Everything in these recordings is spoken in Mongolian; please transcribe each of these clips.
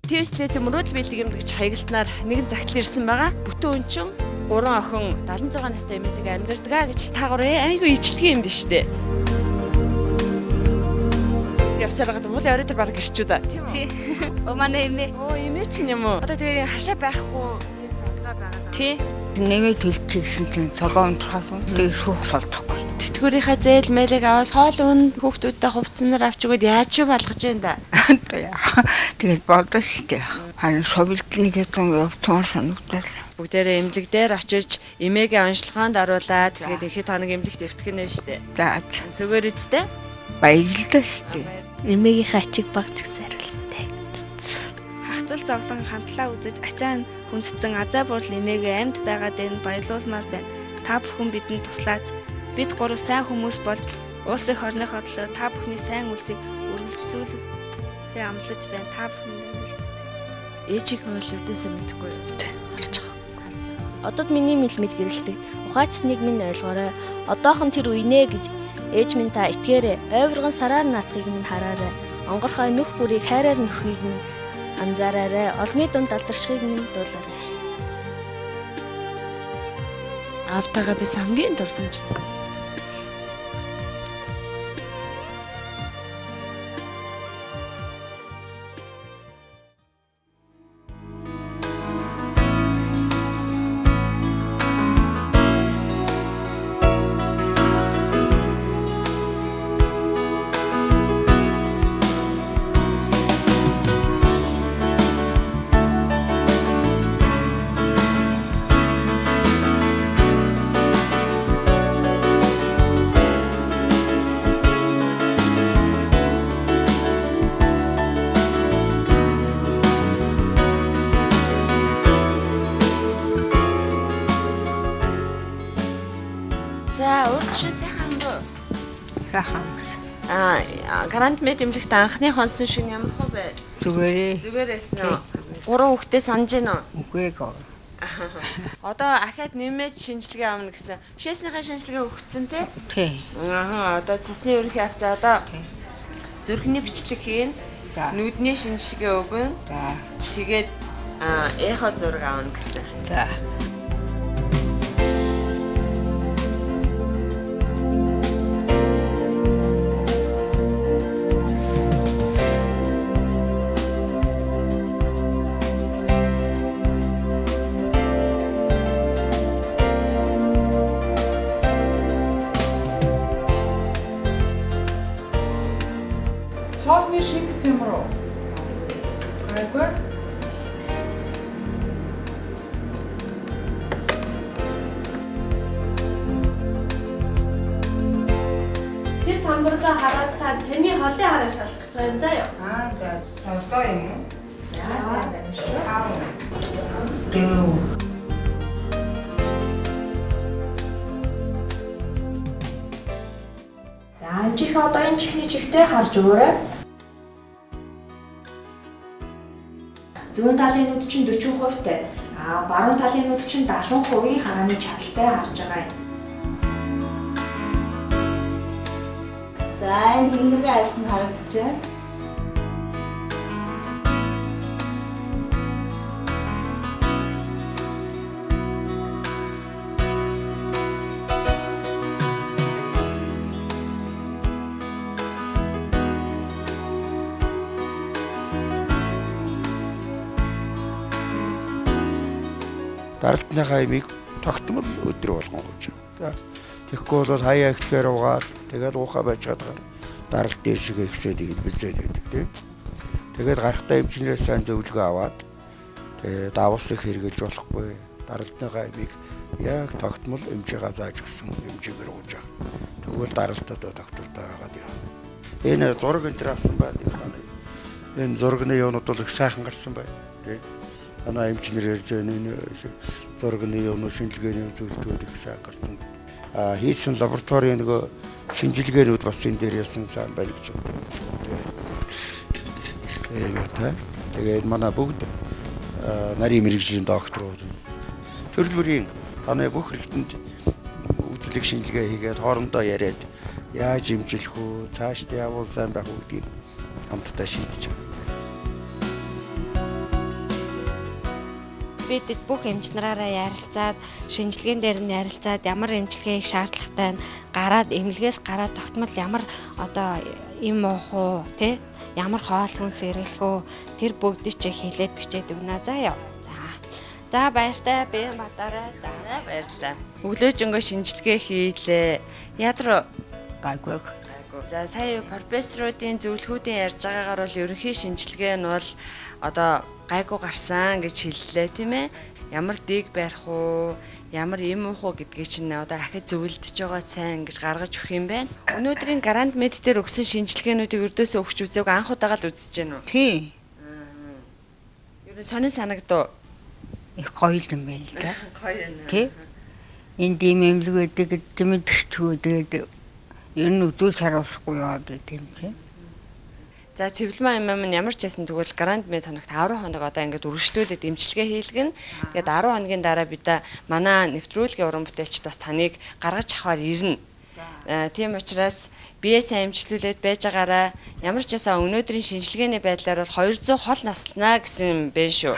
ТВ-с мөрөөдөл биелдэг эмнэлэгч хаягдсанаар нэгэн загтал ирсэн байгаа. Бүтэн хүн чинь 3 охин 76 настай эмээтэйг амьдардаг гэж. Та гурван айгүй ичдэг юм биш үү? Явсараад уул оройдор баг гэрчүүд аа. Тий. Манай эмээ. Эмээ чинь юм уу? Одоо тэгээ хашаа байхгүй залгаа байгаа. Тий. Нэгээ төлчихсэн чинь цогоо унтрахаа тэгээ суух солдохгүй. Тэтгэврийнхаа зээл мэлэг аваад хоол унд хүүхдүүдтэй хувцснаар авч өгöd яаж ч болгож юм да. Тэгээд бодож штэ. Харин совилтныг ятан явтан санагдал. Бүгдээрээ эмнэлэг дээр очиж эмээгээ онцлогоонд оруулаад тэгээд ихэд хоног эмнэлэгт эвтгэнэ штэ. За зүгээр үсттэй. баярлалаа штэ. Эмээгийнхээ ачиг багч сайралтай. Хахтал зовлон хамтлаа үзэж ачаа нь хүндсэн азаа бурл эмээгээ амьд байгаад энэ баярлуулмаар байна. Та бүхэн бидэнд туслаач. Бид гурав сайн хүмүүс болж улс их орныхоо төлөө та бүхний сайн үлсийг үргэлжлүүлэхээ амлаж байна. Та бүхэн Ээжиг бол өвдөөсөө мэдгүй юу? Олж байгаа. одод миний мэлмэд гэрэлтэг. Ухаачсныг минь ойлгоорой. Одоохон тэр үинэ гэж ээж минь та итгээрэй. Ойвргон сараар наатахыг минь хараарай. Онгорхой нөх бүрийг хайраар нөхөхийг минь анзаараарай. Олны дунд алдаршихыг минь дуулаарай. Автагаа би хамгийн дурсан чинь. За, урд шин сайхан боо. Сайхан. Грант мед эмнэлэгт анхны хонсон шин ямар хөө бай? Зүгээрээ. Зүгээрээс нөө. 3 хүүхдээ санаж гинэ үү? Үгүй ээ. Одоо ахаад нэмээд шинжилгээ авна гэсэн. Шээснийхээ шинжилгээ өгсөн те? Тий. Одоо цусны ерөнхий авцаа одоо зүрхний бичлэг хийн. За. Нүдний шинжилгээ өгнө. За. Тэгээд эхо зураг авна гэсэн. За. Хоолны шингэц юм руу. Айгүй. Тэр самбарлаа хараад та таны холын хараа шалгах гэж байгаа юм заа юу? За. Одоо юм уу? За сайн байна шүү. Дөрөв. За амжих одоо энэ чихний чигтээ харж өгөөрэй. Зүүн талын нүд чинь 40%-тай. Баруун талын нүд чинь 70% харааны чадaltaй харж байгаа юм. За энэ хингэрийн айс нь харагдчихэ. Даралтныхаа имийг тогтмол өдрө болгон гооч. За тэгэхгүй бол хаяа ихтгэр угаал тэгээд уухаа байж гадгаар даралт дээр шиг ихсээд ихэд бэлзээд байдаг тийм. Тэгээд гарахтаа эмчнэрээс сайн зөвлөгөө аваад тэгээд давалс их хэрэгжилж болохгүй. Даралтныхаа имийг яг тогтмол эмчээгээ зааж өгсөн эмчээгээр ууж байгаа. Тэгвэл даралтад доктортой байгаад яа. Энэ зураг энэ төр авсан байдаг таны. Энэ зургийн юунууд бол их сайхан гарсан байна тийм. Танаа эмчнэр ярьж байна энэ зургийн юунууд шинжилгээний зөвлөлтүүд их сайн гарсан. Хийсэн лабораторийн нөгөө шинжилгээнүүд бас энэ дээр ясан сайн байна гэж боддог. Тэгээд манай бүгд нарийн мэрэгжлийн докторууд төрөл бүрийн танай бүх хэрэгтэнд үзлэг шинжилгээ хийгээд хоорондоо яриад яаж эмчилэх үү, цаашдаа явуул сайн байх үү гэдгийг хамтдаа шийдэж байгаа. бидэд бүх эмчнараараа ярилцаад шинжилгээнд дээр нь ярилцаад ямар эмчилгээг шаардлагатай нь гараад эмнэлгээс гараад тогтмол ямар одоо юм уух уу тий ямар хоол хүнс хэрэглэх үү тэр бүгдийг чи хэлээд бичээд өгнө заа яа. За баяртай би батараа. За Баярлалаа. Өглөөжөнгөө шинжилгээ хийлээ. Ядар Гайгүй. За сая профессоруудын зөвлөхүүдийн ярьж байгаагаар бол ерөнхий шинжилгээ нь бол одоо гайгүй гарсан гэж хэллээ тийм ээ. Ямар дэг барих уу, ямар юм уух уу гэдгийг чинь одоо ахиж зөвлөдөж байгаа сайн гэж гаргаж өгөх юм байна. Өнөөдрийн Grand Med дээр өгсөн шинжилгээнүүдийг өрдөөсөө өгч үзээг анх удаага л үзэж гэнэ үү? Тий. Ер нь сонир санагдав. Их гоё юм байна л да. Гоё юм. Тий. Энд ийм эмнэлэг гэдэг дэмэдэгчгүй тэгээд ер нь үзүүл харуулахгүй яваад байт юм тий. За цэвэрлэмээ юм ямар ч байсан тэгвэл Grand Med хоногт 10 хоног одоо ингээд үргэлжлүүлээд эмчилгээ хийлгэн. Тэгээд 10 хоногийн дараа бид манай нэвтрүүлгийн уран бүтээлч бас таныг гаргаж авахар ирнэ. Тийм учраас бие сайн эмчилүүлээд байж байгаараа ямар ч байсан өнөөдрийн шинжилгээний байдлаар бол 200 хол наснаа гэсэн бэ шүү.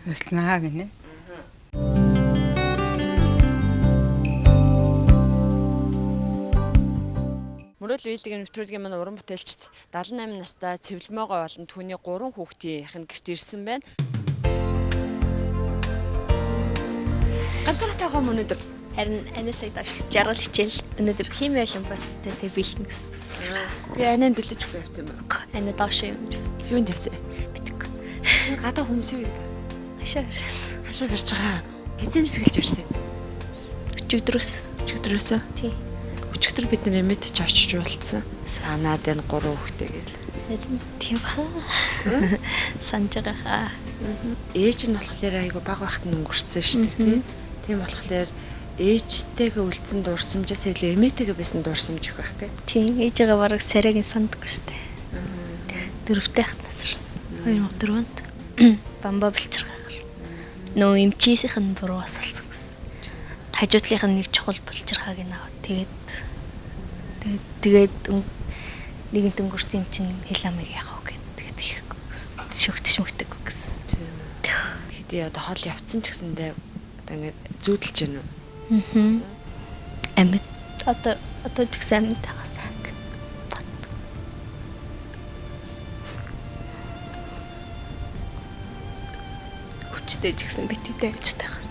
Яснаа гинэ. Мөрөөл үйлдвэрийн нэвтрүүлгийн манай уран бүтээлчд 78 настай цэвэрлэмээгоо болон түүний 3 хүүхдийнх нь гэрт ирсэн байна. Ганцхан таагаа өнөөдөр харин анасаа доош жаргал хичээл өнөөдөр хими олимпиадтай тэг бэлтэн гэсэн. би анаа бэлдэж өгөх явцсан юм. Ана доош юм. Юу н тавьсан? Битг. Гадаа хүмүүс юу гэдэг? Хашаа. Хашаа барьж байгаа. Хизээ нисгэлж ирсэн. Өчигдрөөс. Тий. Өчигдөр бид нар эмэд ч очиж уулзсан. Санаад энэ 3 хүүхдээ гэл. Харин тийм баа. Санаж байгаа. Ээж нь болохоор айгу баг байхад нь өнгөрцөн шүү дээ тий. Тийм болохоор ээжтэйгээ үлдсэн дурсамжаас илүү эмээтэйгээ байсан дурсамж их байх тий. Тийм ээжигээ бараг сарайг санддаг штэ. Дөрөвтэй хатнаас ирсэн. 2004-нд бамбаа булчирхаагаар. Нөө эмчисийнх нь буруу асалсан гэсэн. Хажуудлынх нь нэг чухал булчирхааг нь аваад тэгээд нэгэнт өнгөрсөн юм чинь хиламыг яах вэ гэдэг ихгүй шүгтэг гэсэн. Хэдий одоо хол явцсан ч гэсэндээ одоо ингээд зүүдэлж байна уу? Амьд одоо ч гэсэн амьд тагаас бат. Хүчтэй ч гэсэн битээ гэж тахаа.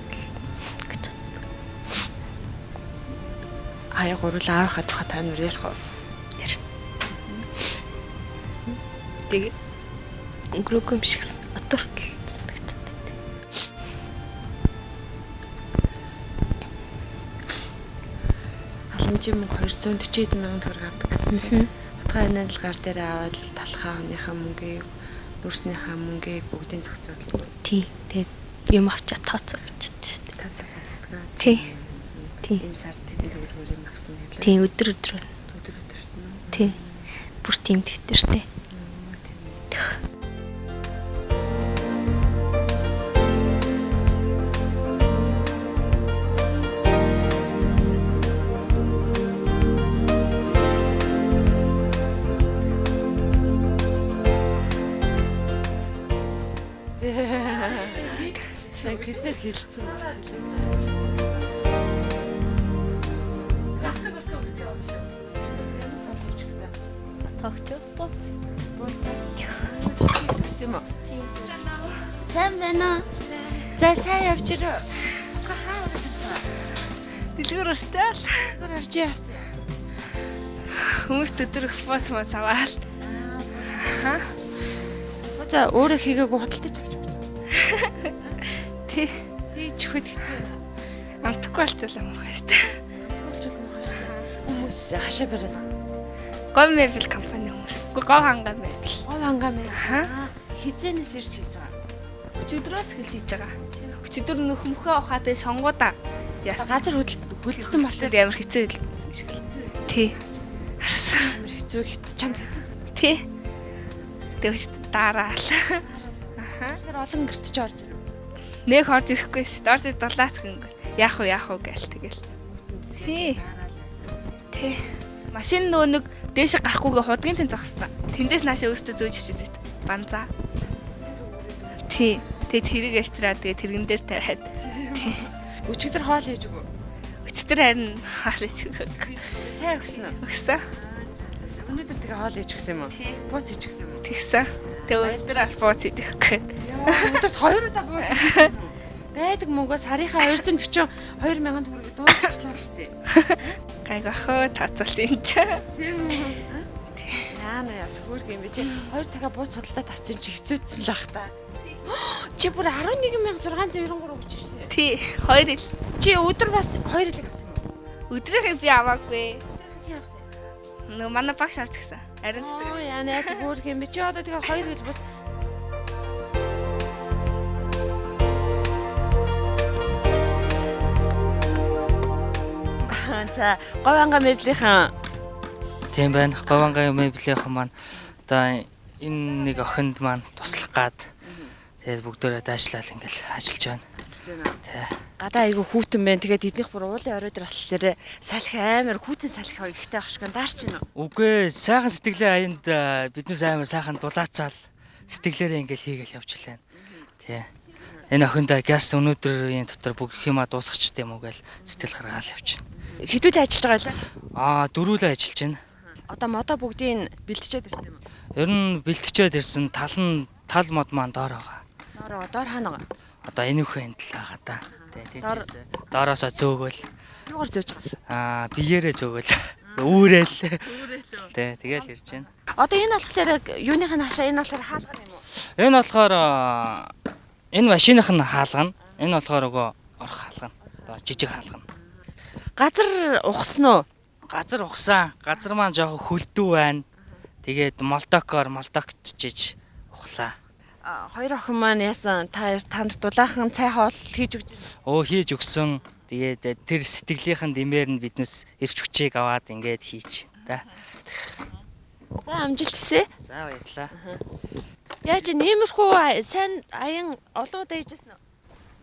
Аяа гурлаа авахад тухай та нар ярих уу? Ярь. Тэг өнгөрөөг юм шиг отуртал. Халамжийн мөнгө 240 мянган төгрөг авдаг гэсэн тийм. Утгаа энэ л гар дээр аваад талхаа хүнийхээ мөнгийг, нүрснийхээ мөнгийг бүгдийн зохицуулдаг. Тий. Тэгээд юм авчаа тооцоо авчихдээ шүү дээ. Тооцоо авдаг. Тий. Тий. Энэ сар тэдэн төгрөгөөр юм авсан гэдлээ. Тий өдөр. Тий. Бүр тийм дэвтэртэй. Тэд нар хэлсэн байна телевизээр. Авсаг бүртээ үстэй юм шүү. Толгоч гэсэн. Тогч бууц. Тэгсэн юм уу? Сайн байна уу? За сайн явж ирээ. Дэлгүүр уртаал. Гөр орж яасан. Хүмүүс өдөр фоц мас аваад. За өөрөө хийгээгүй худалдаж авч байгаа. Тий. Хийж хөт хэцүү. Амтахгүй болчихлоо мөн хааш та. Болж болно шүү дээ. Хүмүүс хашаа бариад. Гов мебель компани хүмүүс. Гов хангаа мебель. Гов хангаа мэй. Хизэнээс ирж хийж байгаа. Өчигдрөөс эхэлж хийж байгаа. Өчигдөр нөхмөхөө ухаад сонгуудаа. Яа газар хөлдсөн болтой амар хэцүү хэлсэн. Тий. Харсан. амар хэцүү чамд хэцүү санагдав. Тий. Тэгвэл дараал. Тэгэхээр олон гэрт ч орж ирв. Нэг орж ирэхгүйс. Орж далаас гинг. Яах вэ гээл тэгэл. Тий. Тий. Машин нөгөө нэг дээш гарахгүйгээ худгийн тань зогссон. Тэндээс наашаа өөртөө зөөж авчихсан шүү дээ. Банзаа. Тий. Тэгээд тэрийг авчираад тэгээд тэрэгэн дээр тавиад. Тий. Өчигдөр хоол хийж өгөө. Өчтөр харин хоол хийж өгөв. Цай өгсөн үү? Өгсөн. Өнөөдөр тэгээ хоол хийж өгсөн юм уу? Тий. Бууц хийж өгсөн юм уу? Тэгсэн. Тэгээд өнөөдөр бас бууц хийж өгөх гээд. Өдөрт 2 удаа бууц. Байдаг мөнгөөс сарынхаа 242,000 төгрөгийг дуусгачлаа шүү дээ. Гайгахаа тооцоолсон юм чи. Тийм үү? Яана яс хөөрх юм бэ чи 2 дахиад бууц судалдаа тавьсан чи хэцүүцэн л ах та. Чи бүр 11,693 өгч штэ. Тий. 2 ил. Чи өдөр бас 2 илэг авсан юм уу? Өдрийнхээ би аваагүй. Өдөр авсан. Нөгөө манай багш авч гисэн. Ариун цэцэг. Яана яс хөөрх юм бэ чи одоо тэгээ 2 ил бут. За говьанга мэблийнхэн Тийм байна. Говьанга мэблийнхэн маань одоо энэ нэг охинд маань туслах гад тэгээд бүгдөө даашлал ингээл ажиллаж байна. Тий. гадаа айгу хүүтэн байна. Тэгээд эднийх бүр уулын орой дээр болохоор салхи амар хүүтэн салхи ихтэй ах шиг даарч байна уу? Үгүй сайхан сэтгэлийн аянд биднээс амар сайхан дулаацаал сэтгэлээрээ ингээл хийгээл явж лээ. Тий. Энэ охиндоо газ өнөөдрийн дотор бүх юма дуусгач тийм үү гээл сэтгэл гаргаал явчихна. Хэдүүлээ ажиллаж байгаа лээ? Дөрвөлөө ажиллаж байна. Одоо модоо бүгдийг бэлтжээд ирсэн юм уу? Ер нь бэлтчихэд ирсэн тал мод маань доор байгаа. Доор хаана байгаа? Одоо энэ үхэн энд л байгаа да. Тэгээ тийчээс доороосоо зөөгөл. Юугаар зөөж байгаа? Биеэрээ зөөгөл. Үүрэл. Тий, тэгэл ирж байна. Одоо энэ болохоор юуных нь хашаа, энэ болохоор хаалгана юм уу? Энэ болохоор энэ машиных нь хаалгана. Энэ болохоор өгөө орох хаалгана. Одоо жижиг хаалгана. Газар ухсан уу? Газар ухсан. Газар маань жоохон хөлдөө байна. Тэгээд молдокчиж ухлаа. Хоёр охин маань яасан танд дулаахан цай хоол хийж өгч байна. Хийж өгсөн. Тэгээд тэр сэтгэлийнхэн дэмээр нь биднес ирч хүчийг аваад ингээд хийж та. За амжилт хүсье. За баярлалаа. Яаж нэмэрхүү сайн аян олон удаа хийжсэн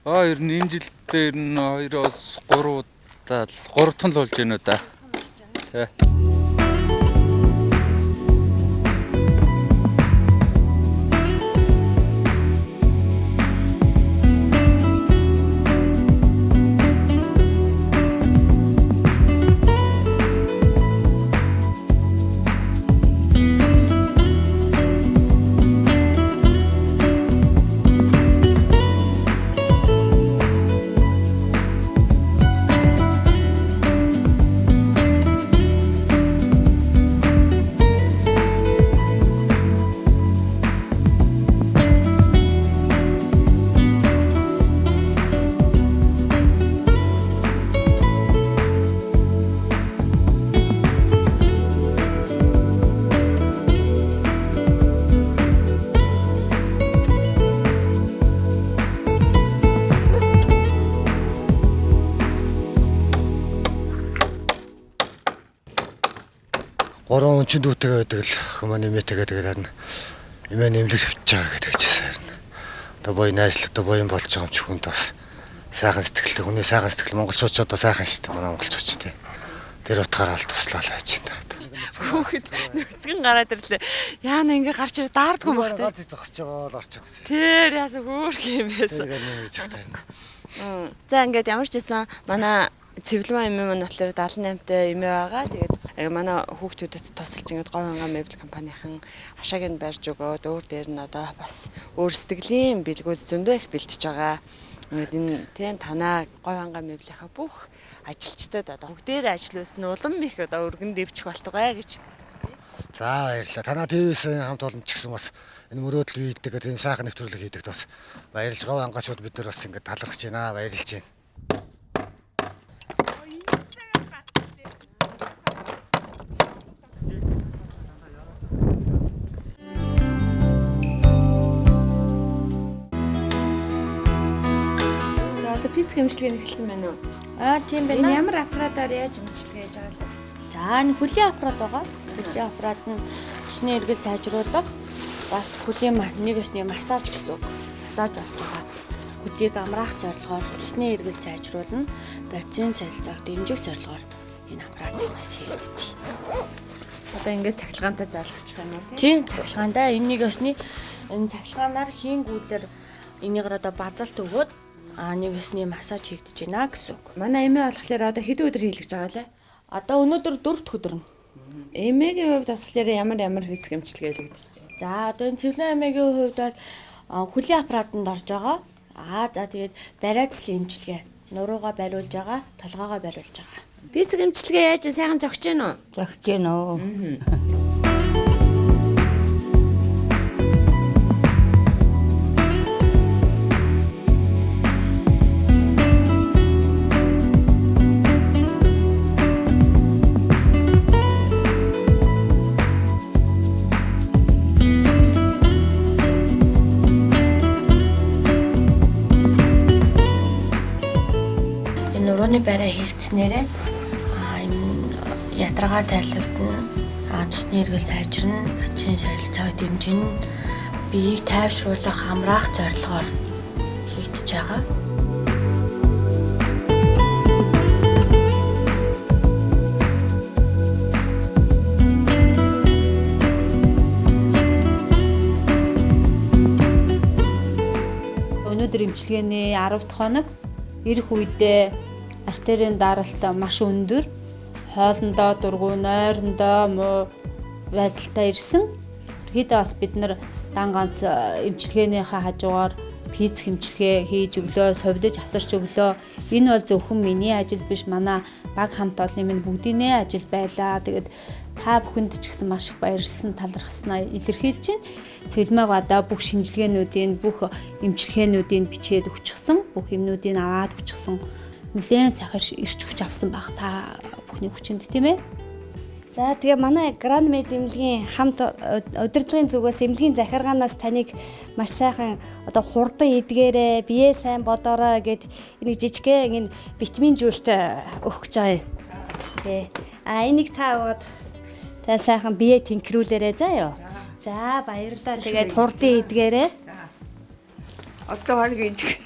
үү? Ер нь энэ жилдээ ер нь 2-оос 3 удаа 3 тон л болж байна уу да. Тий. Гурван өнчин дүүтэйгээ байдаг л хүмүүс нэмээтэйгээ тэгээд харин нэмээ нэмлэг хөвч байгаа гэдэг чийсэн харин. Одоо боён найзлагтай боён болж байгаа юм чи хүнд бас сайхан сэтгэлтэй хүний сайхан сэтгэл монголчууд ч одоо сайхан шүү дээ манай монголчууд тий. Тэр утгаараа л туслаа л байж байна. Хүүхэд нүцгэн гараад ирлээ. Яана ингээ гарч ирээ даардгүй байх тий. Гарч зогсож байгаа л орчиход. Тэр яасан хөөрх юм байсан. Тэгээд нэмэж явах таарна. За ингээд ямар ч байсан манай цэвлэмэн эмээ маань болохоор 78-тай эмээ байгаа. Тэгээд манай хүүхдүүдэд тусалж ингээд говьанга мебель компанийн хашааг нь барьж өгөөд өөр дээр нь одоо бас өөр сэтгэлийн бэлгүүд зөндөө их бэлтэж байгаа. Ингээд энэ тийм танаа говьанга мебелийнхаа бүх ажилчдад одоо бүгдээр ажиллуулсан улам их одоо өргөн дэвчих болтугай гэж. За баярлалаа. Танаа ТV-ийн хамт олон ч гэсэн бас энэ мөрөөдөл биелдэг гэдэг энэ сайхан нэвтрүүлэг хийдэг бас баярлж говьангачууд бид нар бас ингээд талархаж байна. Баярлж байна. Физик хэмжлэгээ эхэлсэн байна уу? Тийм байна. Энэ ямар аппаратаар яаж хэмжлэгээ хийж байгаа вэ? За энэ хөлийн аппарат байгаа. Хөлийн аппарат нь цусны эргэл сайжруулах, бас хөлийн нэгээс нэг массаж гэсэн үг. Массаж болж байгаа. Хөлийг амраах зорилгоор цусны эргэл сайжруулна, бодисын солилцоог дэмжих зорилгоор энэ аппаратыг бас хийгддэг. Одоо ингээд цахилгаантай заалгачих юм уу? Тийм цахилгаандаа энэ нэгээс энэ цахилгаанаар хийнгүүлэр энийгээр одоо базалт өгөөд нэгсний массаж хийгдэж байна гэсэн үг. Манай эмээ болохоор одоо хэд өдөр хийлгэж байгаа лээ? Одоо өнөөдөр 4 дахь өдөр нь. Эмээгийн хувьд болохоор ямар физик эмчилгээ хийлгэж байна? За одоо энэ цэвлэн эмээгийн хувьд бол хөлийн аппаратанд орж байгаа. За тэгээд бариацлын эмчилгээ. Нуруугаа бариулж байгаа, толгоогоо бариулж байгаа. Физик эмчилгээ яаж сайхан зогсож байна уу? Зогсож байна уу? Нурууны барай хийгдснээрээ энэ ядаргаа тайлбарна, цусны эргэл сайжирна, ачийн солилцоо дэмжинэ, биеийг тайвшруулах, амраах зорилгоор хийгдэж байгаа. Өнөөдөр эмчилгээний 10 дахь хоног ирэх үедээ артерийн даралт маш өндөр, хоолндоо дургүй, нойрондоо муу байдалтай ирсэн. Ерөнхийдөө бас бид нар дан ганц эмчилгээнийхээ хажуугаар физик эмчилгээ хийж өглөө, совдож асарч өглөө. Энэ бол зөвхөн миний ажил биш, манай баг хамт олонны минь бүгдийн ажил байлаа. Тэгээд та бүхэнд ч гэсэн маш их баярлсан, талархснаа илэрхийлж байна. Цэвлмэг одоо бүх шинжилгээнүүдийн, бүх эмчилгээнүүдийн бичээд өчгсөн, бүх юмнуудыг аваад өчгсөн. Нэлээд сахар ирч хүч авсан баг та бүхний хүчинд, тийм ээ. За тэгээ манай Grand Med эмнэлгийн хамт удирдлагын зүгээс эмнэлгийн захиргаанаас таныг маш сайхан одоо хурдан эдгээрээ, бие сайн бодорой гэд энийг жижигхэн витамин жуулт өгөх гэж байгаа юм. Тэ. Энийг та аваад та сайхан бие тэнхрүүлээрэй заа юу. За баярлалаа. Тэгээд хурдан эдгээрээ. Одоо баг идэх.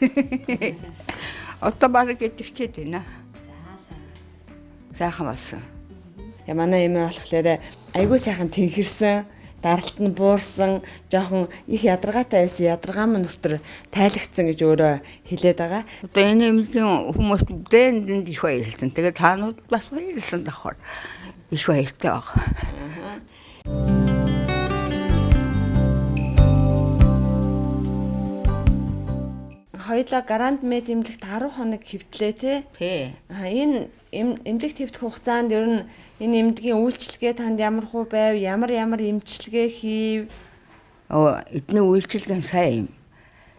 Одоо баг идчихчихэд байна. За сайхан болсон. Тэгээ манай эмээ болохоор айгүй сайхан тэнхэрсэн, даралт нь буурсан, жоохон их ядаргаатай байсан. Ядаргаа мань нүртэр тайлагцсан гэж өөрөө хэлээд байгаа. Одоо энэ эмнэлгийн хүмүүс бүгдээнд их баярлсан. Тэгээд таанууд бас баярлсан давхар. Их баяртай байгаа. Хоёулаа Grand Med эмнэлэгт 10 хоног хэвтлээ тий. Энэ эмнэлэгт хэвдэх хугацаанд ер нь энэ эмнэлгийн үйлчлэгээ танд ямар хуу байв, ямар эмчилгээ хийв? Эдний үйлчлэгээ сайн юм.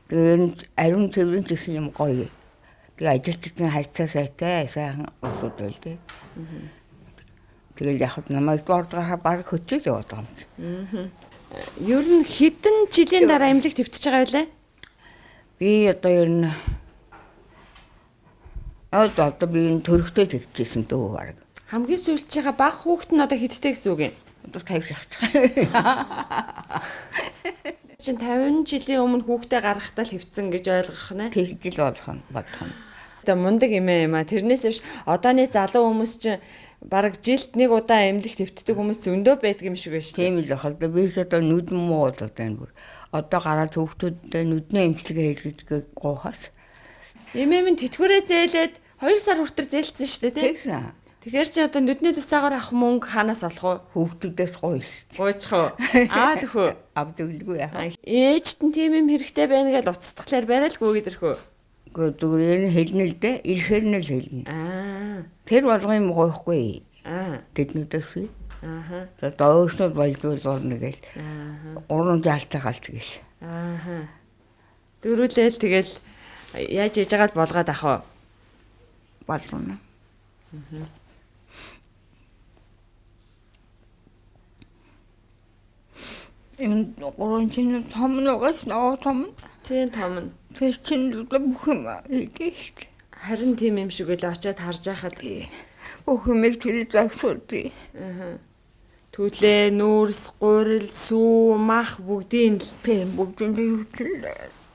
Тэгээ ер нь ариун цэврэн гэсэн юм гоё. Тэгээ ажилтны харьцаа сайтай, сайхан усуд байл тий. Тэгээ яг намайг дурдгахаар баг хөтөл яваад байгаа юм. Ер нь хэдэн жилийн дараа эмнэлэгт хэвтэж байгаа вэ? Би одоо ер нь одоо би төрөхтэй хэвчээсэн дөө баг. Хамгийн сүүлчийнхаа баг хүүхэд нь одоо хэдтэй гэсэн үг юм? Одоо 50 шахаж. Чин 50 жилийн өмнө хүүхдээ гаргахтаа л хэвцэн гэж ойлгох нэ. Тэг жил болох бодох юм. Одоо мундаг эмээ юм а. Тэрнээс биш одооны залуу хүмүүс чинь бараг жилд нэг удаа эмнэлэгт хэвтдэг хүмүүс зөндөө байдаг юм шиг байна шүү. Тийм л бахал да би одоо нүд муу болоод байна бүр. Одоо гараад хүүхдүүдэд нүдний эмчилгээ хийлгэж гоохоос. Эмээ минь тэтгэврээ зээлээд 2 сар хүртэл зээлсэн шүү дээ тий. Тэгсэн. Тэгэхээр чи одоо нүдний тусаагаар авах мөнгө хаанаас олох вэ? Хүүхдүүдээс гойс. Гойчих уу? Тэхүү. Авдаггүй яа. Ээжт нь тийм юм хэрэгтэй байна гэж уцтахлаар барайлгүй гэдэрхүү. Гэхдээ зүгээр нь хэлнэ л дээ. Ирэхээр нь л хэлнэ. Тэр болгоо юм гойхгүй. Тэднүүдээс шүү. За доошнод байлдуулна гээл. 3 жаалтаа галт гээл. Дөрүүлээл тэгэл яаж яж байгаа л болгоод ах уу? Болгоно. Энэ 3 чин том нэгээс нөө том. Тийм том. Тэр чин л бүх юм ийгээс. Харин тийм юм шиг үл очиад харж байхад бүх юм тэр загсуулдээ. Түлээ, нүүрс, гурил, сүү, мах бүгдийн л тийм бүгдийн л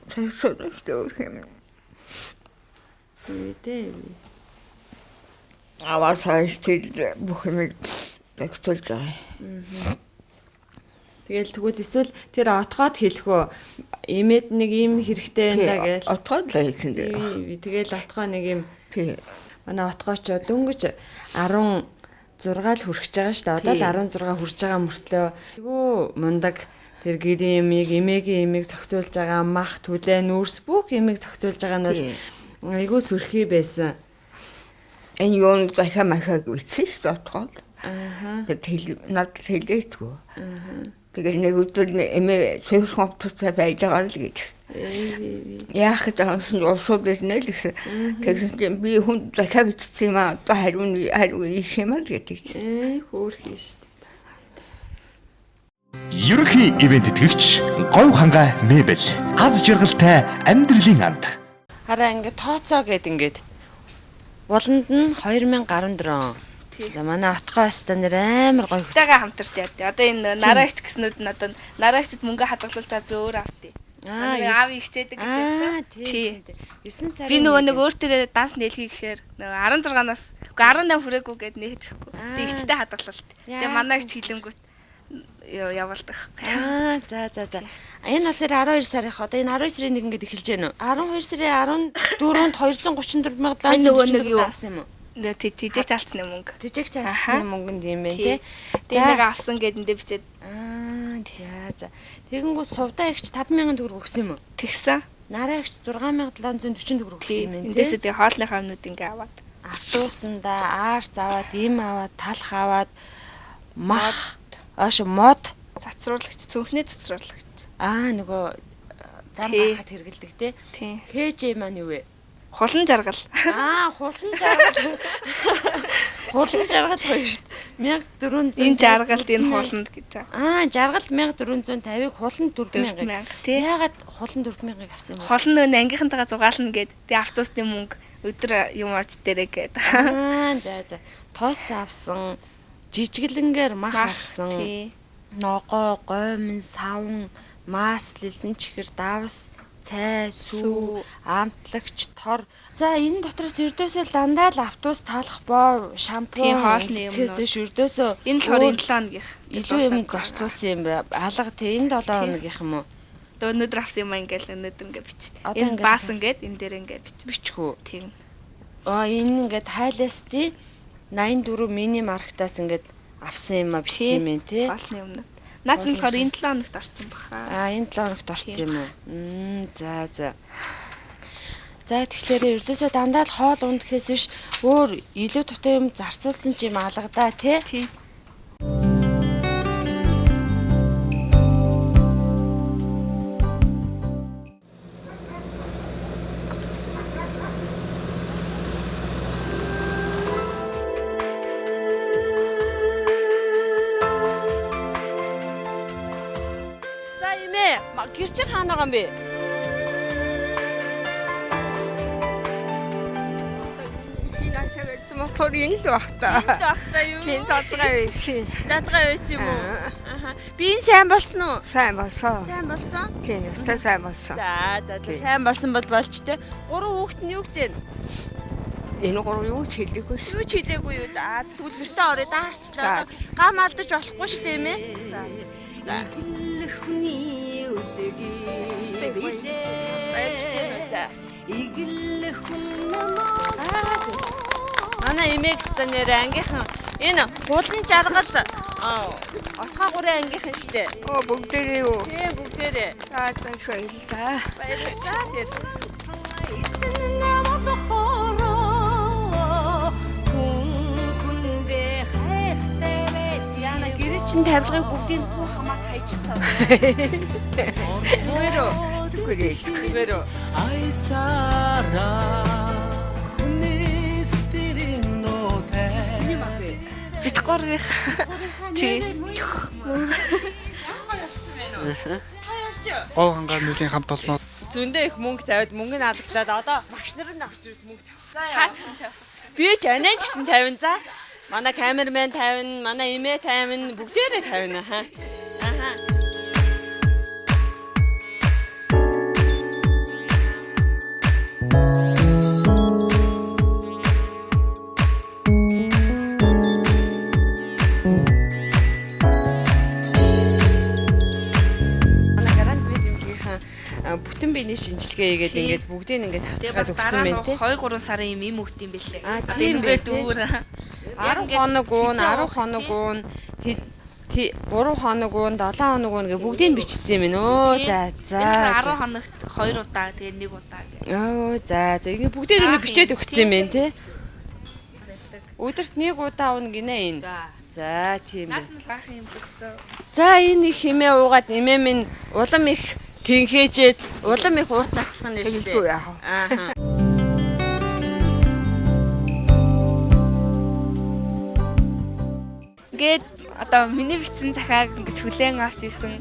загсуулдээ өөр юм. Үгүй аваа сайж тэр бүх юм загсуулж байгаа. Тэгэл тэгвэл эсвэл тэр отгоод хэлэхөө имэд нэг юм хэрэгтэй байна гэж. Отгоод л хэлсэн дээ. Тэгэл отгоо нэг юм. Тий. Манай отгооч дөнгөж 16 л хүрэж байгаа шүү дээ. Одоо л 16 хүрж байгаа мөртлөө. Айгөө мундаг тэр гэрийн ямиг, эмээгийн ямиг зохицуулж байгаа мах, түлээ, нүүрс бүх ямиг зохицуулж байгаа нь бол айгөө сүрхий байсан. Энэ юу захаа махаг үтсэн шүү дээ отгоод. Тэгээд над хэлээдгүй. Тэгээд нэг өдөр эмээ цэвэрхэн овцтой байж байгаа л гэж. Яах гэж байсан улсууд ирнэ л гэсэн. Тэгсэн би хүн захаа бичсэн юм аа. Одоо хариу ийх юм аа гэдэг. Хөөрхий шүү дээ. Ерөнхий ивент тэтгэгч говь хангаа мебель. Аз жаргалтай амьдралын анд. Хараа ингээд тооцоо гээд уланд нь 2014 он. За манай отгоо стандар амар гоё. Тэйгээ хамтарч яа. Одоо энэ нараагч гэснүүд нь одоо нараагчд мөнгө хадгалуулж чад би өөр автъя. Аав ихчээдэг гэж ярьсан. Тий. 9 сарын. Би нэг өөртөө данс нээлхий гэхээр 16-наас 18 хүрээгүй гэд нээж өгөхгүй. Тэг ихчтэй хадгалалт. Тэгээ манай ихч хилэнгүүт явуулдаг. За. Энэ бол 12 сарын одоо энэ 12 сарын 1 гээд эхэлж байна уу? 12 сарын 14-нд 234 мянга авсан юм уу? Тэжээгч алдсан мөнгө. Тэжээгч алдсан мөнгөнд юм байна тий. Тэгээ нэг авсан гэдэндээ бичээд за. Тэгэнгүүт сувдаа ихч 5,000 төгрөг өгсөн юм уу? Тэгсэн. Нараа ихч 6,740 төгрөг өгсөн юм байна тий. Эндээсээ тэгээ хоолныхаа өмнөд ингээ аваад. Автобусанда аарц аваад, им аваад, талх аваад, мах, мод, цацруулагч, цүнхний цацруулагч. Нөгөө зам гарахад хэрэгэлдэг тий. Хээжээ маань юу вэ? Хулан жаргал. Хулан жаргал. Хулан жаргал хоёр шүү дээ. 1400. Энэ жаргалд энэ хуланд гэж байгаа. Жаргал 1450-ыг хуланд 4000. Тий. Яагаад хулан 4000-ыг авсан юм бэ? Хулан нөө ангийнхантайгаа зугаална гэд. Тэгээ автобусны мөнгө өдөр юм авч дээрээ гээд. За. Тос авсан, жижиглэнгээр мах авсан. Ногоо, гомн, савн, мас, лилсэн чихэр, давс, цай, сүү, амтлагч, тор. За энэ дотроос ердөөсөө дандаа л автобус талах боо, шампунь, хоолны юм. Тэсээ ердөөсөө энэ л хорийн 7 хоногийнх. Илүү юм зарцуулсан юм бэ? Алга тий энэ 7 хоногийнх юм уу? Тэгээ өнөөдөр авсан юм ингээл өнөөдөр ингээ бичдэг. Энэ баасан гээд энэ дээр ингээ биччихүү. Тийм. Энэ ингээд хайлаас тий 84 мини маркетаас ингээд авсан юм а бичсэн юм байна тий. Хоолны өмнө. Наац нь болохоор энэ 7 хоногт орсон баха. Энэ 7 хоногт орсон юм уу? За. За тэгэхээр ердөөсөө дандаа л хоол ундэхээс биш өөр илүү дутуу юм зарцуулсан ч юм алгадаа тий. За имээ гэр чи хаана байгаа юм бэ? Мотор энэ л багтаа. Юу? Тийм задгаа байсан. Задгаа байсан юм уу? Би энэ сайн болсон уу? Сайн болсон. Сайн болсон? Тийм, сайн болсон. За, сайн болсон бол болж тэ. 3 хүүхэд нь юу гэж байна? Энэ 3 юу ч хэлээгүй. Юу ч хэлээгүй юу? За, тэгвэл гэртээ орё даарчлаа. Гам алдаж болохгүй шүү дээ, юм ээ. За. Хүний үлэгийг баярлалаа. Игэл хүн намаа. Манай эмэгстэй нэр ангийнхан энэ хулан жаргал отгоо 3 ангийнхан штэ. Бүгдээрээ юу? Тийм бүгдээрээ. Баярлалаа. Баярлалаа тэр. Яна гэрээ чин тавилгыг бүгдийг хуу хамаад хайчихсан. Зүгээр үү? Айсара Битгорих. Тий. Гов хангаар нүлийн хамт олноо. Зөндөө их мөнгө тавиад мөнгө нь алглаад одоо багш нар нь орж ирээд мөнгө тавьсан. Би ч анаа ч гэсэн 50 за. Манай камермен 50, манай эмээ 50, бүгдээрээ 50 хаа. бүтэн биений шинжилгээ хийгээд ингээд бүгдийг ингээд хавцгаад өгсөн байна тий. 2-3 сарын юм өгд юм бэлээ. Тийм ингээд дүүр 10 хоног уун, 10 хоног уун, 3 хоног уун, 7 хоног уун гэ бүгдийг бичсэн юм байна. За. 10 хоногт 2 удаа тэгээ 1 удаа гэх. За. Ингээд бүгдийг ингээд бичээд өгсөн юм байна тий. Өдөрт 1 удаа уун гинэ энэ. За тийм байна. Наас нь баах юм гэсэн. За энэ их хэмээ уугаад эмээ минь улам их тэнхээжээд улам их урт наслах нь шүү дээ. Аа. Ингээд одоо миний бичсэн захааг ингэж хүлээн авч ирсэн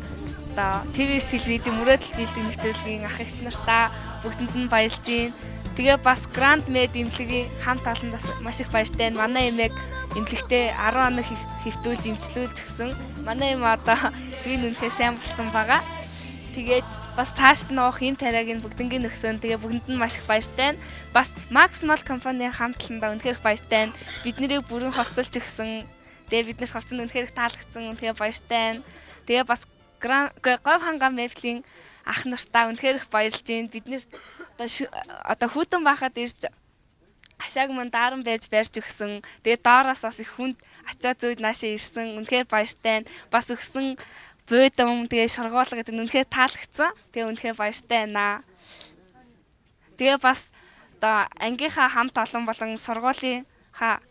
одоо ТV-с телевизийн мөрөөдөл бэлдэх нэвтрүүлгийн ах эгч нартаа бүгдэнд нь баярлж байна. Тэгээ бас Grand Med эмнэлгийн хамт олонд бас маш их баяртай. Манай эмээг эмнэлэгтээ 10 хоног хэвтүүлж эмчлүүлж гисэн. Манай эм одоо би нүнхээ сайн болсон байгаа. Тэгээд бас цаашд нь уух юм тариаг нь бүгднгийн нөхсөн. Тэгээ бүгдэнд нь маш их баяртай. Бас Maximal компанийн хамт олондоо үнэхээр их баяртай. Бид нарыг бүрэн хувцалж гисэн. Тэгээ биднээс хувцсан үнэхээр их таалагдсан. Үнэхээр баяртай. Тэгээ бас Говь ханга Мэвлийн ах нартаа үнэхээр их баярлж байна. Бид нэр одоо хүүтэн байхад ирж хашааг мань даран байж барьж өгсөн. Тэгээ доороос бас их хүнд ачаа зөөж наашаа ирсэн. Үнэхээр баяртай. Бас өгсөн буудам тэгээ шургуулга гэдэг нь үнэхээр таалагдсан. Тэгээ үнэхээр баяртай байна. Тэгээ бас одоо ангийнхаа хамт олон болон сургуулийнхаа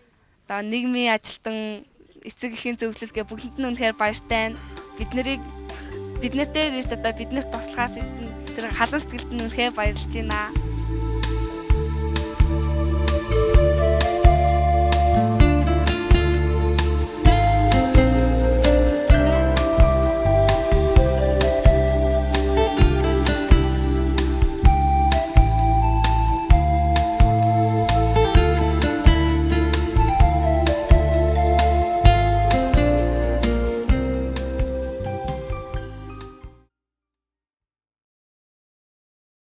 одоо нийгмийн ажилтан эцэг эхийн зөвлөлгээ бүгдэнд нь үнэхээр баяртай. Бид нар дээр ирж одоо биднэрт туслахаар шийдэн тэр халуун сэтгэлд нь үнэхээр баярлж байна.